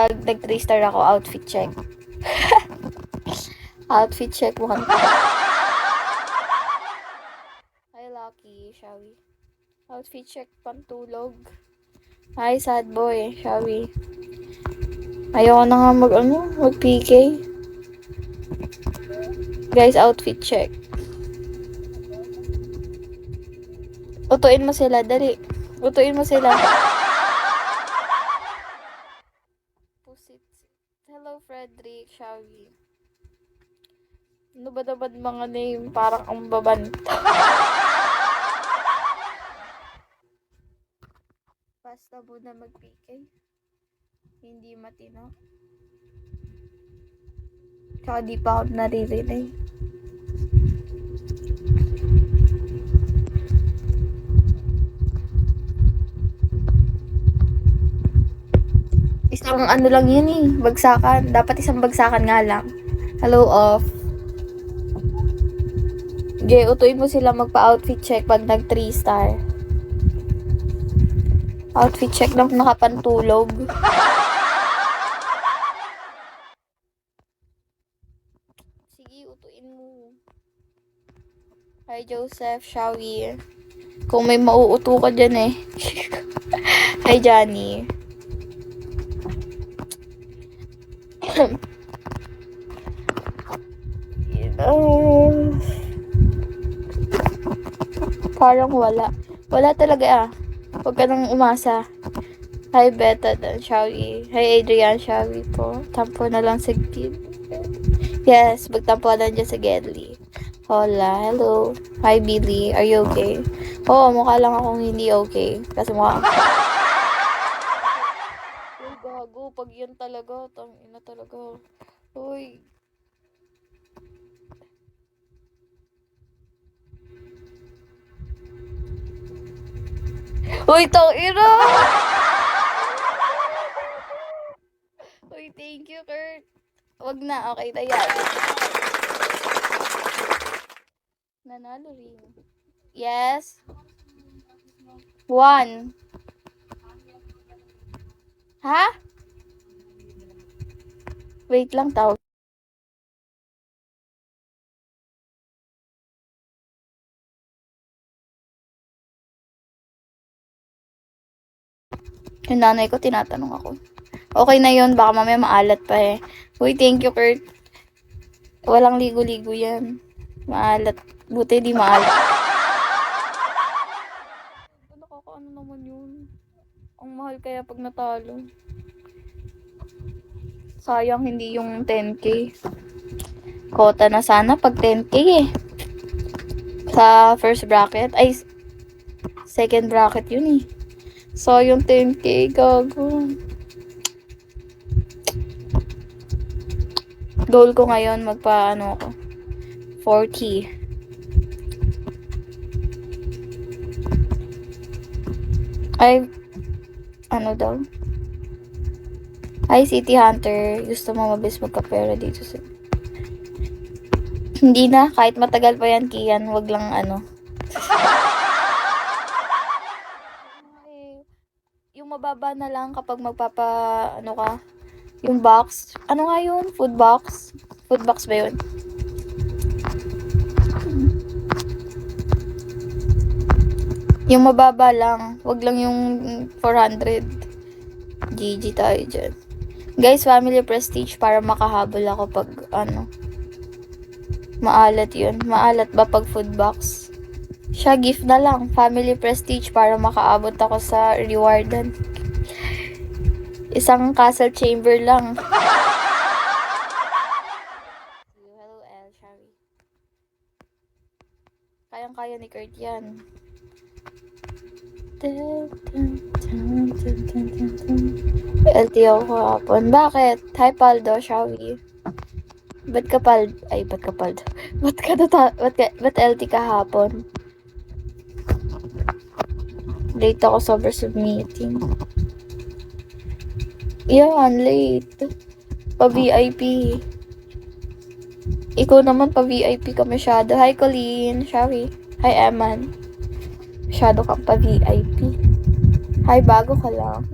Pag nag 3 star ako, outfit check. Outfit check 1. Hi, Lucky. Shall we? Outfit check pantulog. Hi, sad boy. Shall we? Ayoko na nga mag-PK. Guys, outfit check. Utuin mo sila, dali. Utuin mo sila. Pusit. Hello, Frederick. Shall we? Ano ba dapat mga name? Parang ang babanta. Basta muna mag-PK. Hindi matino. Tsaka di pa ako naririnig. Isang ano lang yun eh. Bagsakan. Dapat isang bagsakan nga lang. Hello, off. Okay, utuin mo sila magpa-outfit check pag nag 3 star. Outfit check lang nakapantulog. Sige, utuin mo. Hi, Joseph. Shall we? Kung may mauuto ka dyan eh. Hi, Johnny. Parang wala. Wala talaga ah. Huwag ka nang umasa. Hi, Beta. Shall we? Hi, Adrian. Shall we po? Tampo na lang sa gid. Yes, magtampo na dyan sa Gedli. Hola, hello. Hi, Billy. Are you okay? Oo, mukha lang akong hindi okay. Kasi mukha uy, gago. Pag yan talaga, tangina talaga. Uy. Uy, tangina! Uy, thank you, Kurt. Wag na, okay na yan. Nanalo rin. Yes. 1. Ha? Wait lang, tawag. Yung nanay ko, tinatanong ako. Okay na yun, baka mamaya maalat pa eh. Uy, thank you, Kurt. Walang ligo-ligo yan. Maalat. Buti di maalat. Nakakaano naman yun. Ang mahal kaya pag natalo. Sayang hindi yung 10k. Kota na sana pag 10k eh. Sa first bracket. Ay, second bracket yun eh. So, yung 10k, gago. Goal ko ngayon, magpa-ano ako. 4k. Ay, ano daw? Hi, City Hunter. Gusto mo mabilis magkapera dito sa... Hindi na, kahit matagal pa yan, Kian. Wag lang ano. Yung mababa na lang kapag magpapa, ano ka, yung box. Ano nga yun? Food box? Food box ba yun? Yung mababa lang. Wag lang yung 400. GG tayo dyan. Guys, family prestige para makahabol ako pag, ano, maalat yun. Maalat ba pag food box? Siya, gift na lang. Family prestige para makaabot ako sa rewardan. Isang castle chamber lang. Hello, El. Shari. Kayang-kaya ni Kurt yan. LTO ko hapon. Bakit? Hi, Paldo. Shari. Ba't ka Paldo? Ay, ba't ka Paldo? Ba't LT ka hapon? Late ako sobra sa meeting. Yan, late. Pa-VIP. Ikaw naman pa-VIP ka masyado. Hi, Colleen. Shari. Hi, Eman. Masyado kang pa-VIP. Hi, bago ka lang.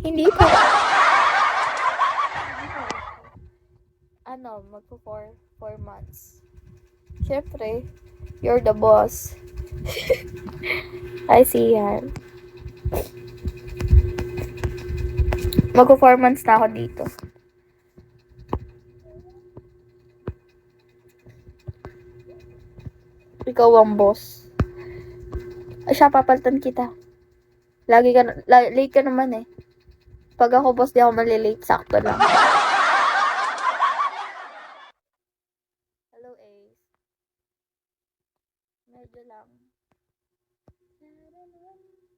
Hindi pa. magpo 4 months. Siyempre, you're the boss. I see yan. Magpo 4 months na ako dito. Ikaw ang boss. Siya, papalitan kita. Late ka naman eh. Pag ako boss, di ako malilate. Sakto lang. Hello, Ace. Medyo lang.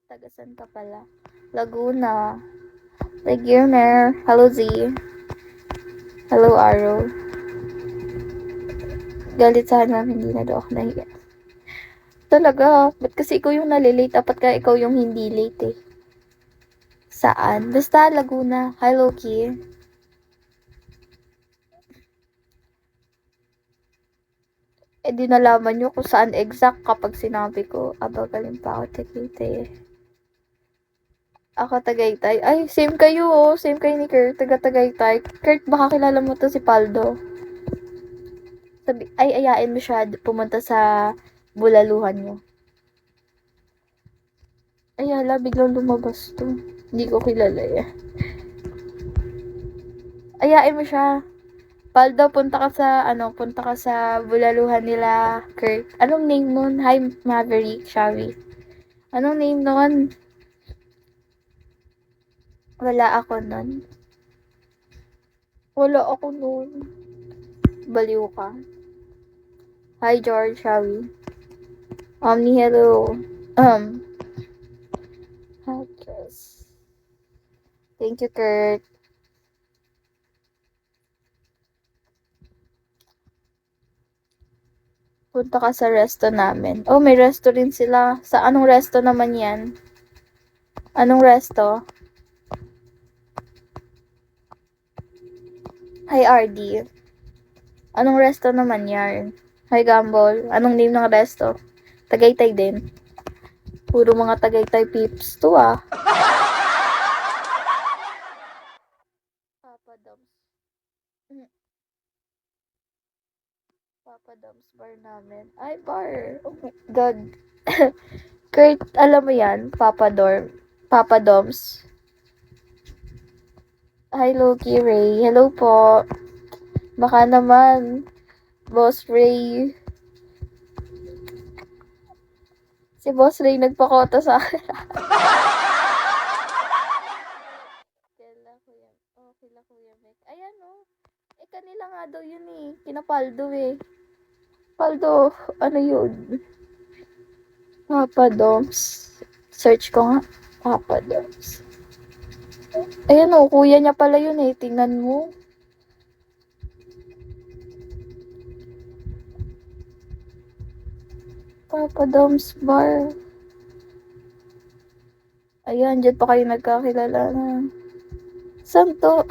Tagasan ka pala. Laguna. Laguna. Hello, Z. Hello, Arrow. Galit sa akin, hindi na daw ako nahiya. Talaga, ba't kasi ikaw yung nalilate? Dapat ka ikaw yung hindi late eh. Saan? Basta Laguna. Hi, Loki. Eh, di nalaman nyo kung saan exact kapag sinabi ko. Aba, galing pa ako, Tagaytay. Ako, Tagaytay. Ay, same kayo oh. Same kayo ni Kurt. Tagaytay. Kurt, baka kilala mo to si Paldo. Ayain mo siya pumunta sa bulaluhan nyo. Ay, hala, biglang lumabas to. Hindi ko kilala eh. Ayain mo siya. Paldo, punta ka sa bulaluhan nila, Kurt. Anong name nun? Hi, Maverick, Shawi. Anong name nun? Wala ako nun. Baliw ka. Hi, George, Shawi. Omni, hello. Actress. Thank you, Kurt. Punta ka sa resto namin. Oh, may resto rin sila. Sa anong resto naman yan? Anong resto? Hi, RD. Anong resto naman yan? Hi, Gumball. Anong name ng resto? Tagaytay din. Puro mga Tagaytay peeps to ah. Papa Doms. Papa Doms bar namin. Ay, bar. Oh my God. Kurt, alam mo yan? Papa Doms. Hi, Loki Ray. Hello po. Baka naman, Boss Ray. Si Boss Ray nagpakota sa akin. Kila Kuya Mek. Ayan o. Eh, kanila nga daw yun eh. Kina Paldo eh. Paldo, ano yun? Papa Doms. Search ko nga. Papa Doms. Ayan o, kuya niya pala yun eh. Tingnan mo. Papa Doms Bar. Ayan, dyan pa kayo nagkakilala na. Saan to?